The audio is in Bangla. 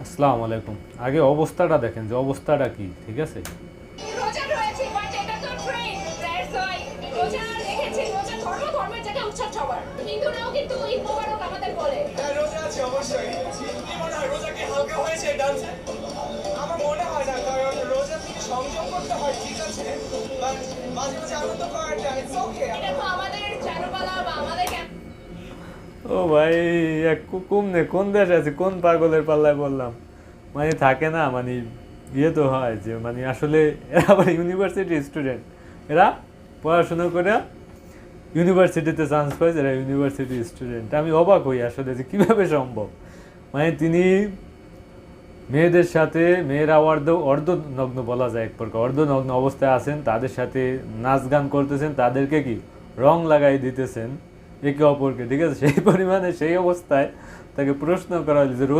আসসালামু আলাইকুম। আগে অবস্থাটা দেখেন যে অবস্থাটা কি, ঠিক আছে? রোজা রয়েছে বাট এটা তো ট্রেন্ড দ্যাটস ওয়াই রোজা রেখেছে রোজা ধর্মের জায়গায় উৎসব সবার হিন্দুরাও কিন্তু ঈদ মোবারক আমাদের বলে হ্যাঁ রোজা আছে অবশ্যই। কি মনে হয় রোজা কি হালকা হয়েছে ডান্সে? আমার মনে হয় না, কারণ রোজা থেকে সংযম করতে হয়, ঠিক আছে, বাট মাঝে মাঝে আনন্দ করাটা ইটস ওকে। এটা তো আমাদের চারুকলা বা আমাদের ও ভাই, কোন দেশে আছে, কোন পাগলের পাল্লায় বললাম। মানে থাকে না, মানে ইয়ে তো হয় যে মানে আসলে এরা আবার ইউনিভার্সিটি স্টুডেন্ট, এরা পড়াশোনা করে ইউনিভার্সিটিতে চান্স পাইছে, এরা ইউনিভার্সিটি স্টুডেন্ট। আমি অবাক হই আসলে যে কীভাবে সম্ভব। মানে তিনি মেয়েদের সাথে, মেয়েরা অর্ধনগ্ন বলা যায়, এক প্রকার অর্ধনগ্ন অবস্থায় আছেন, তাদের সাথে নাচ গান করতেছেন, তাদেরকে কি রং লাগাই দিতেছেন একে অপরকে, ঠিক আছে? সেই পরিমাণে সেই অবস্থায় তাকে প্রশ্ন করা হয়েছে যে রোজা